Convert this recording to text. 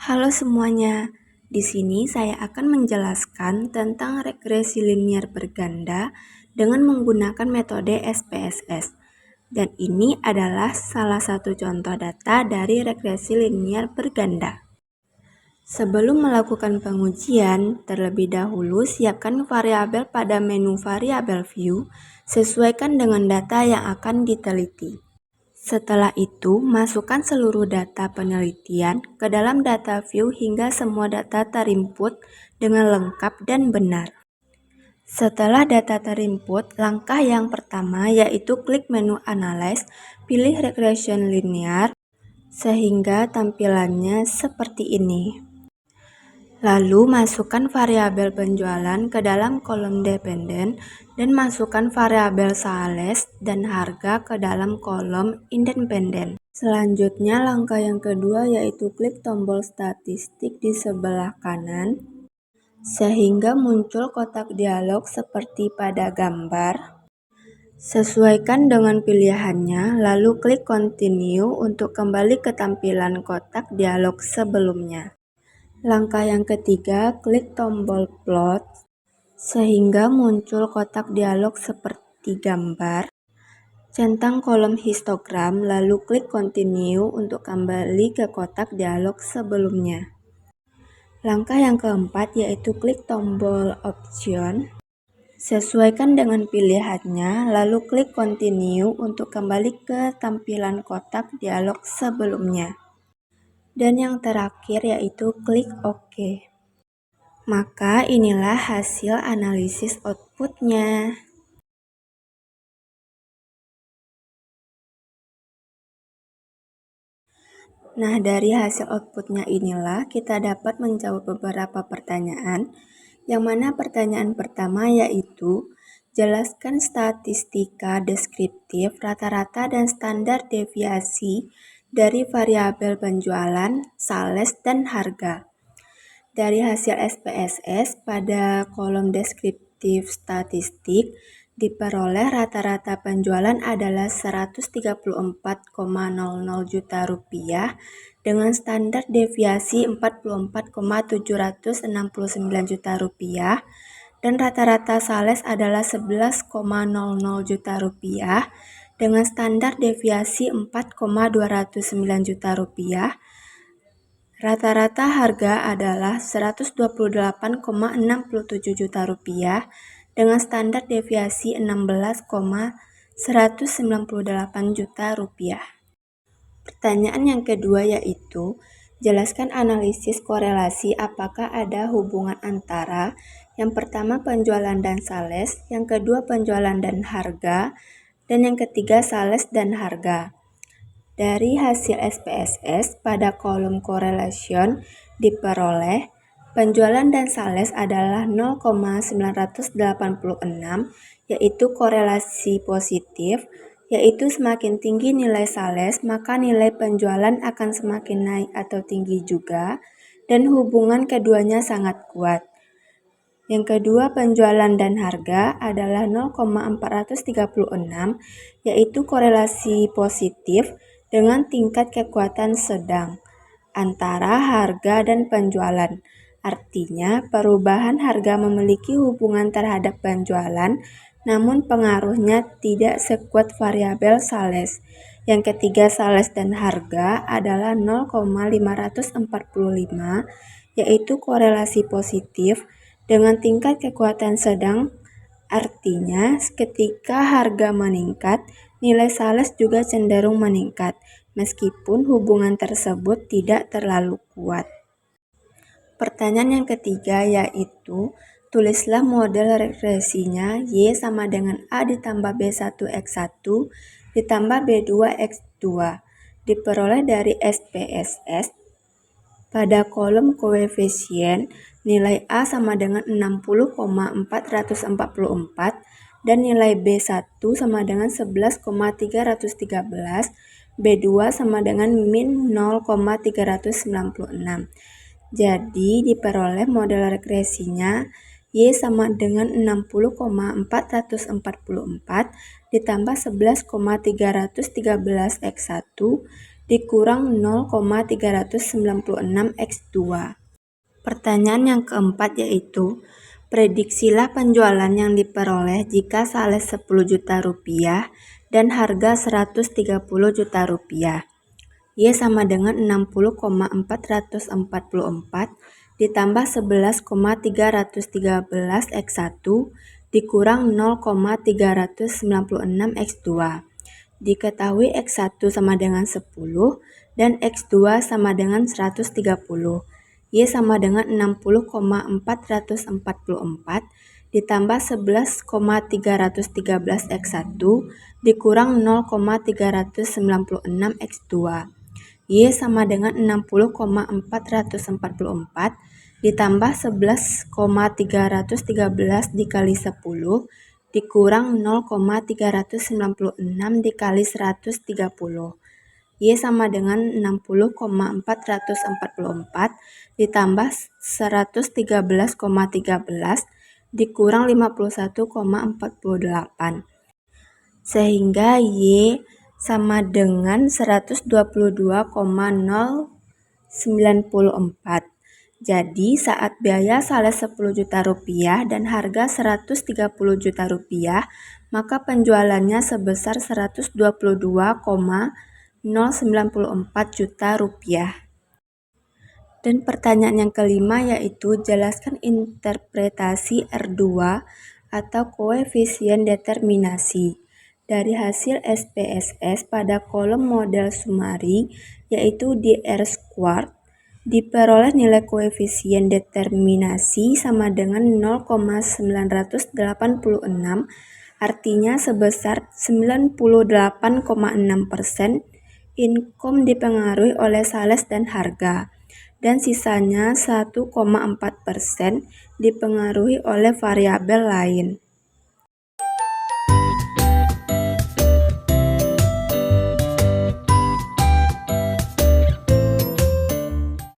Halo semuanya, di sini saya akan menjelaskan tentang regresi linier berganda dengan menggunakan metode SPSS. Dan ini adalah salah satu contoh data dari regresi linier berganda. Sebelum melakukan pengujian, terlebih dahulu siapkan variabel pada menu variabel view, sesuaikan dengan data yang akan diteliti. Setelah itu, masukkan seluruh data penelitian ke dalam data view hingga semua data terinput dengan lengkap dan benar. Setelah data terinput, langkah yang pertama yaitu klik menu Analyze, pilih Regression Linear, sehingga tampilannya seperti ini. Lalu masukkan variabel penjualan ke dalam kolom dependen dan masukkan variabel sales dan harga ke dalam kolom independen. Selanjutnya langkah yang kedua yaitu klik tombol statistik di sebelah kanan sehingga muncul kotak dialog seperti pada gambar. Sesuaikan dengan pilihannya lalu klik continue untuk kembali ke tampilan kotak dialog sebelumnya. Langkah yang ketiga, klik tombol plot sehingga muncul kotak dialog seperti gambar. Centang kolom histogram lalu klik continue untuk kembali ke kotak dialog sebelumnya. Langkah yang keempat yaitu klik tombol option. Sesuaikan dengan pilihannya lalu klik continue untuk kembali ke tampilan kotak dialog sebelumnya. Dan yang terakhir yaitu klik OK. Maka inilah hasil analisis outputnya. Nah, dari hasil outputnya inilah kita dapat menjawab beberapa pertanyaan, yang mana pertanyaan pertama yaitu jelaskan statistika deskriptif rata-rata dan standar deviasi dari variabel penjualan, sales, dan harga. Dari hasil SPSS pada kolom deskriptif statistik diperoleh rata-rata penjualan adalah 134,00 juta rupiah dengan standar deviasi 44,769 juta rupiah dan rata-rata sales adalah 11,00 juta rupiah dengan standar deviasi 4,209 juta rupiah. Rata-rata harga adalah 128,67 juta rupiah dengan standar deviasi 16,198 juta rupiah. Pertanyaan yang kedua yaitu, jelaskan analisis korelasi apakah ada hubungan antara yang pertama penjualan dan sales, yang kedua penjualan dan harga, dan yang ketiga sales dan harga. Dari hasil SPSS pada kolom correlation diperoleh penjualan dan sales adalah 0,986 yaitu korelasi positif, yaitu semakin tinggi nilai sales maka nilai penjualan akan semakin naik atau tinggi juga dan hubungan keduanya sangat kuat. Yang kedua, penjualan dan harga adalah 0,436 yaitu korelasi positif dengan tingkat kekuatan sedang antara harga dan penjualan. Artinya, perubahan harga memiliki hubungan terhadap penjualan, namun pengaruhnya tidak sekuat variabel sales. Yang ketiga, sales dan harga adalah 0,545, yaitu korelasi positif dengan tingkat kekuatan sedang. Artinya, ketika harga meningkat, nilai sales juga cenderung meningkat, meskipun hubungan tersebut tidak terlalu kuat. Pertanyaan yang ketiga yaitu, tulislah model regresinya Y sama dengan A ditambah B1X1 ditambah B2X2 diperoleh dari SPSS. Pada kolom koefisien, nilai A sama dengan 60,444 dan nilai B1 sama dengan 11,313, B2 sama dengan min 0,396. Jadi diperoleh model regresinya Y sama dengan 60,444 ditambah 11,313 X1 dikurang 0,396 X2. Pertanyaan yang keempat yaitu, prediksilah penjualan yang diperoleh jika sales 10 juta rupiah dan harga 130 juta rupiah. Y sama dengan 60,444 ditambah 11,313 X1 dikurang 0,396 X2. Diketahui X1 sama dengan 10 dan X2 sama dengan 130. Y sama dengan 60,444 ditambah 11,313 X1 dikurang 0,396 X2. Y sama dengan 60,444 ditambah 11,313 dikali 10 dikurang 0,396 dikali 130. Y sama dengan 60,444 ditambah 113,13 dikurang 51,48. Sehingga Y sama dengan 122,094. Jadi saat biaya sales 10 juta rupiah dan harga 130 juta rupiah, maka penjualannya sebesar 122,094 juta rupiah. Dan pertanyaan yang kelima yaitu jelaskan interpretasi R2 atau koefisien determinasi dari hasil SPSS pada kolom model Sumari yaitu di R², diperoleh nilai koefisien determinasi sama dengan 0,986, artinya sebesar 98,6%. Income dipengaruhi oleh sales dan harga, dan sisanya 1,4% dipengaruhi oleh variabel lain.